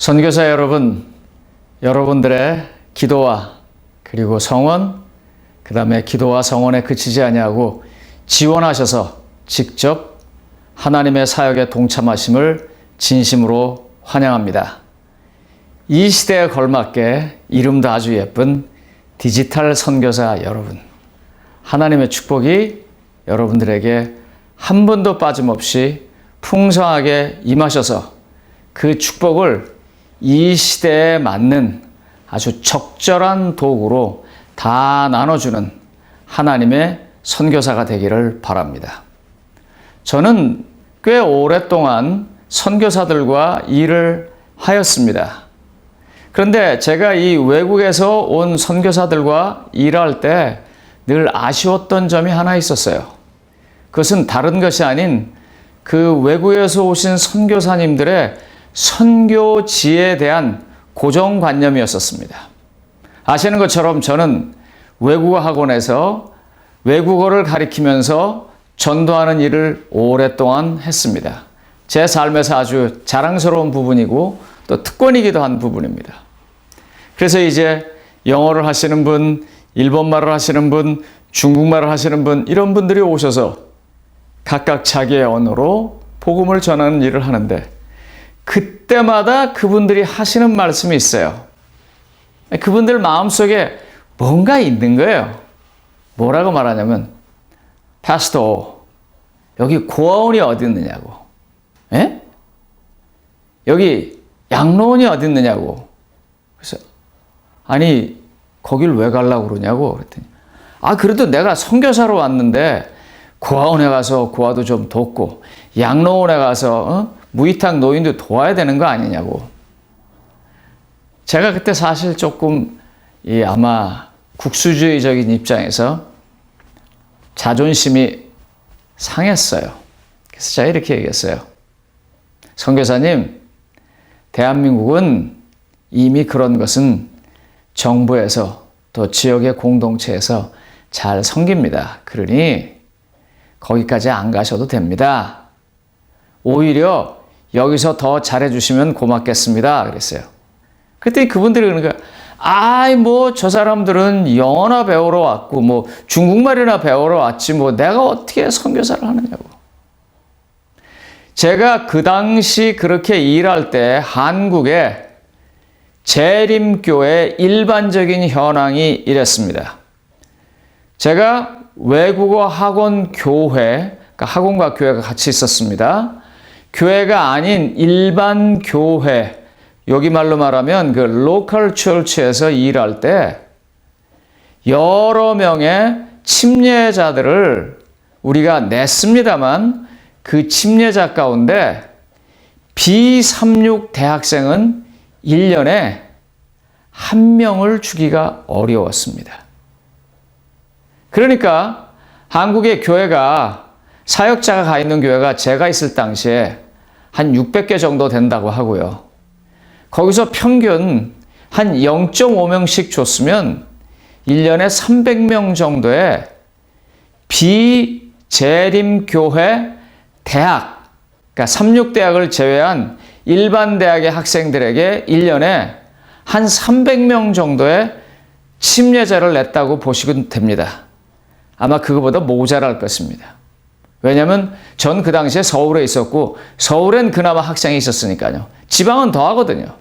선교사 여러분, 여러분들의 기도와 그리고 성원, 그 다음에 기도와 성원에 그치지 아니하고 지원하셔서 직접 하나님의 사역에 동참하심을 진심으로 환영합니다. 이 시대에 걸맞게 이름도 아주 예쁜 디지털 선교사 여러분, 하나님의 축복이 여러분들에게 한 번도 빠짐없이 풍성하게 임하셔서 그 축복을 이 시대에 맞는 아주 적절한 도구로 다 나눠주는 하나님의 선교사가 되기를 바랍니다. 저는 꽤 오랫동안 선교사들과 일을 하였습니다. 그런데 제가 이 외국에서 온 선교사들과 일할 때 늘 아쉬웠던 점이 하나 있었어요. 그것은 다른 것이 아닌 그 외국에서 오신 선교사님들의 선교지에 대한 고정관념이었었습니다. 아시는 것처럼 저는 외국어 학원에서 외국어를 가리키면서 전도하는 일을 오랫동안 했습니다. 제 삶에서 아주 자랑스러운 부분이고 또 특권이기도 한 부분입니다. 그래서 이제 영어를 하시는 분, 일본말을 하시는 분, 중국말을 하시는 분, 이런 분들이 오셔서 각각 자기의 언어로 복음을 전하는 일을 하는데 그때마다 그분들이 하시는 말씀이 있어요. 그분들 마음속에 뭔가 있는 거예요. 뭐라고 말하냐면, 파스토, 여기 고아원이 어디 있느냐고. 에? 여기 양로원이 어디 있느냐고. 그래서 아니 거길 왜 가려고 그러냐고 그랬더니, 그래도 내가 선교사로 왔는데 고아원에 가서 고아도 좀 돕고 양로원에 가서 무이탁 노인도 도와야 되는 거 아니냐고. 제가 그때 사실 조금 아마 국수주의적인 입장에서 자존심이 상했어요. 그래서 제가 이렇게 얘기했어요. 선교사님, 대한민국은 이미 그런 것은 정부에서 또 지역의 공동체에서 잘 섬깁니다. 그러니 거기까지 안 가셔도 됩니다. 오히려 여기서 더 잘해주시면 고맙겠습니다. 그랬어요. 그랬더니 그분들이 그러니까 저 사람들은 영어나 배우러 왔고 중국말이나 배우러 왔지 내가 어떻게 선교사를 하느냐고. 제가 그 당시 그렇게 일할 때 한국에 재림교회 일반적인 현황이 이랬습니다. 제가 외국어 학원 교회, 그러니까 학원과 교회가 같이 있었습니다. 교회가 아닌 일반 교회, 여기 말로 말하면 그 로컬 처치에서 일할 때 여러 명의 침례자들을 우리가 냈습니다만 그 침례자 가운데 B36 대학생은 1년에 한 명을 주기가 어려웠습니다. 그러니까 한국의 교회가 사역자가 가 있는 교회가 제가 있을 당시에 한 600개 정도 된다고 하고요. 거기서 평균 한 0.5명씩 줬으면 1년에 300명 정도의 비재림교회 대학, 그러니까 36대학을 제외한 일반 대학의 학생들에게 1년에 한 300명 정도의 침례자를 냈다고 보시면 됩니다. 아마 그거보다 모자랄 것입니다. 왜냐하면 전 그 당시에 서울에 있었고 서울엔 그나마 학생이 있었으니까요. 지방은 더 하거든요.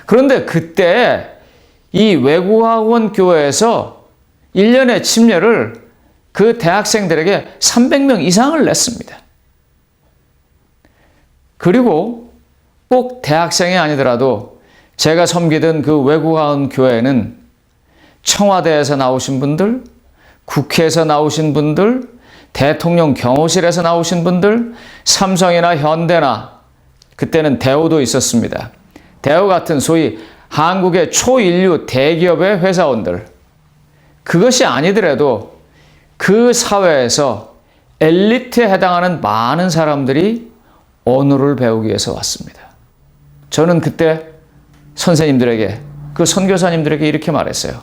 그런데 그때 이 외국학원 교회에서 1년에 침례를 그 대학생들에게 300명 이상을 냈습니다. 그리고 꼭 대학생이 아니더라도 제가 섬기던 그 외국학원 교회에는 청와대에서 나오신 분들, 국회에서 나오신 분들, 대통령 경호실에서 나오신 분들, 삼성이나 현대나 그때는 대우도 있었습니다. 대우 같은 소위 한국의 초인류 대기업의 회사원들, 그것이 아니더라도 그 사회에서 엘리트에 해당하는 많은 사람들이 언어를 배우기 위해서 왔습니다. 저는 그때 선생님들에게, 그 선교사님들에게 이렇게 말했어요.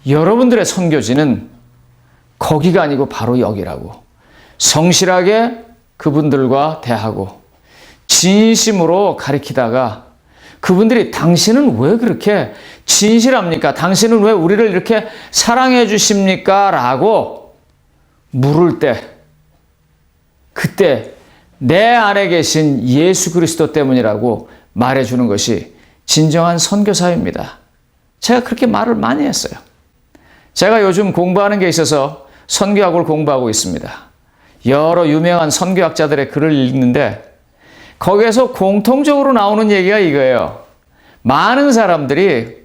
여러분들의 선교지는 거기가 아니고 바로 여기라고. 성실하게 그분들과 대하고 진심으로 가르치다가 그분들이 당신은 왜 그렇게 진실합니까? 당신은 왜 우리를 이렇게 사랑해 주십니까? 라고 물을 때, 그때 내 안에 계신 예수 그리스도 때문이라고 말해주는 것이 진정한 선교사입니다. 제가 그렇게 말을 많이 했어요. 제가 요즘 공부하는 게 있어서 선교학을 공부하고 있습니다. 여러 유명한 선교학자들의 글을 읽는데 거기에서 공통적으로 나오는 얘기가 이거예요. 많은 사람들이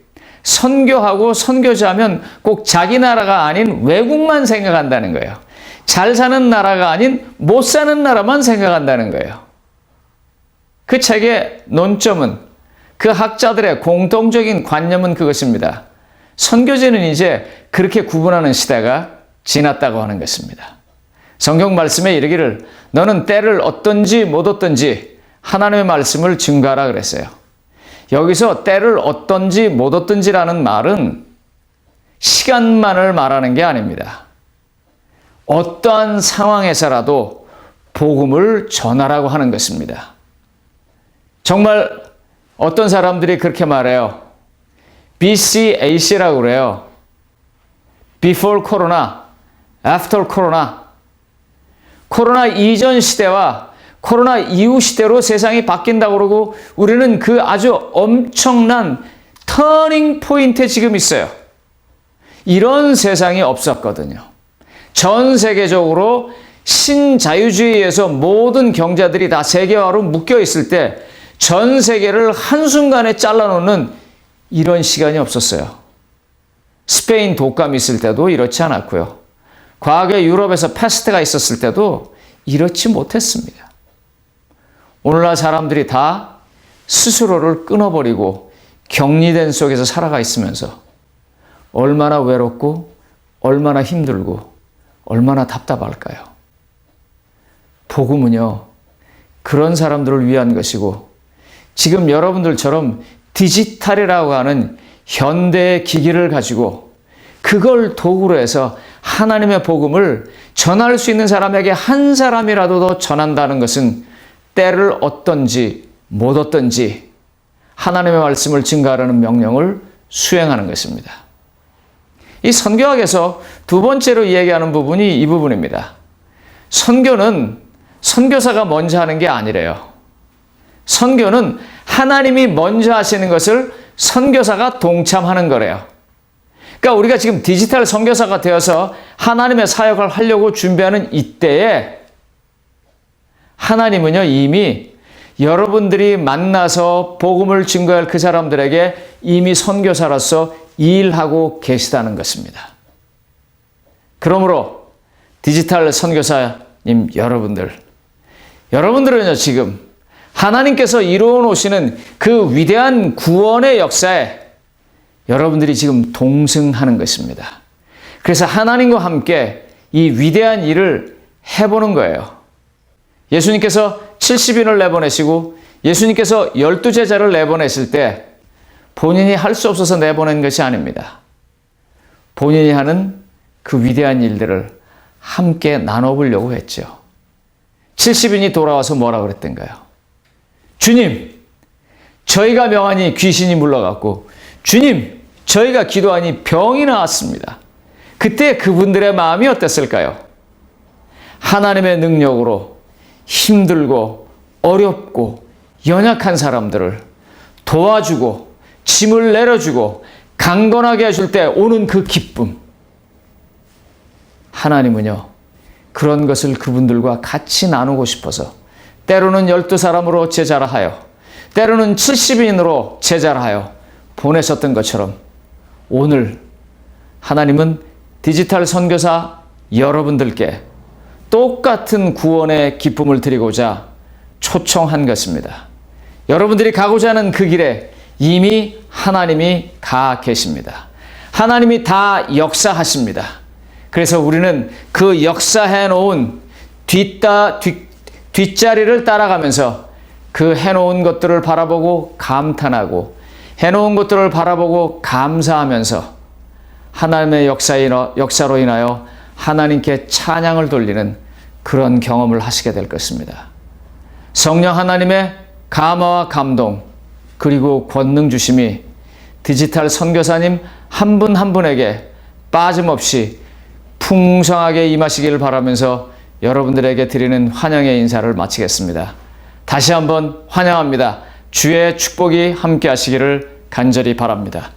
선교하고 선교자면 꼭 자기 나라가 아닌 외국만 생각한다는 거예요. 잘 사는 나라가 아닌 못 사는 나라만 생각한다는 거예요. 그 책의 논점은, 그 학자들의 공통적인 관념은 그것입니다. 선교제는 이제 그렇게 구분하는 시대가 지났다고 하는 것입니다. 성경 말씀에 이르기를 너는 때를 얻든지 못 얻든지 하나님의 말씀을 증거하라 그랬어요. 여기서 때를 얻든지 못 얻든지라는 말은 시간만을 말하는 게 아닙니다. 어떠한 상황에서라도 복음을 전하라고 하는 것입니다. 정말 어떤 사람들이 그렇게 말해요. BCAC라고 그래요. Before Corona, After Corona. 코로나 이전 시대와 코로나 이후 시대로 세상이 바뀐다고 그러고 우리는 그 아주 엄청난 터닝 포인트에 지금 있어요. 이런 세상이 없었거든요. 전 세계적으로 신자유주의에서 모든 경제들이 다 세계화로 묶여 있을 때 전 세계를 한순간에 잘라놓는 이런 시간이 없었어요. 스페인 독감이 있을 때도 이렇지 않았고요. 과거에 유럽에서 패스트가 있었을 때도 이렇지 못했습니다. 오늘날 사람들이 다 스스로를 끊어버리고 격리된 속에서 살아가 있으면서 얼마나 외롭고 얼마나 힘들고 얼마나 답답할까요? 복음은요, 그런 사람들을 위한 것이고 지금 여러분들처럼 디지털이라고 하는 현대의 기기를 가지고 그걸 도구로 해서 하나님의 복음을 전할 수 있는 사람에게 한 사람이라도 더 전한다는 것은 때를 얻든지 못 얻든지 하나님의 말씀을 증거하라는 명령을 수행하는 것입니다. 이 선교학에서 두 번째로 이야기하는 부분이 이 부분입니다. 선교는 선교사가 먼저 하는 게 아니래요. 선교는 하나님이 먼저 하시는 것을 선교사가 동참하는 거래요. 그러니까 우리가 지금 디지털 선교사가 되어서 하나님의 사역을 하려고 준비하는 이때에 하나님은요, 이미 여러분들이 만나서 복음을 증거할 그 사람들에게 이미 선교사로서 일하고 계시다는 것입니다. 그러므로 디지털 선교사님 여러분들은요, 지금 하나님께서 이루어 놓으시는 그 위대한 구원의 역사에 여러분들이 지금 동승하는 것입니다. 그래서 하나님과 함께 이 위대한 일을 해보는 거예요. 예수님께서 70인을 내보내시고 예수님께서 12제자를 내보내실 때 본인이 할 수 없어서 내보낸 것이 아닙니다. 본인이 하는 그 위대한 일들을 함께 나눠보려고 했죠. 70인이 돌아와서 뭐라 그랬던가요? 주님, 저희가 명하니 귀신이 물러갔고 주님, 저희가 기도하니 병이 나았습니다. 그때 그분들의 마음이 어땠을까요? 하나님의 능력으로 힘들고 어렵고 연약한 사람들을 도와주고 짐을 내려주고 강건하게 해줄 때 오는 그 기쁨. 하나님은요, 그런 것을 그분들과 같이 나누고 싶어서 때로는 12사람으로 제자라 하여 때로는 70인으로 제자라 하여 보내셨던 것처럼 오늘 하나님은 디지털 선교사 여러분들께 똑같은 구원의 기쁨을 드리고자 초청한 것입니다. 여러분들이 가고자 하는 그 길에 이미 하나님이 가 계십니다. 하나님이 다 역사하십니다. 그래서 우리는 그 역사해 놓은 뒷자리를 따라가면서 그 해놓은 것들을 바라보고 감탄하고 해놓은 것들을 바라보고 감사하면서 하나님의 역사로 인하여 하나님께 찬양을 돌리는 그런 경험을 하시게 될 것입니다. 성령 하나님의 감화와 감동, 그리고 권능 주심이 디지털 선교사님 한 분 한 분에게 빠짐없이 풍성하게 임하시기를 바라면서 여러분들에게 드리는 환영의 인사를 마치겠습니다. 다시 한번 환영합니다. 주의 축복이 함께 하시기를 간절히 바랍니다.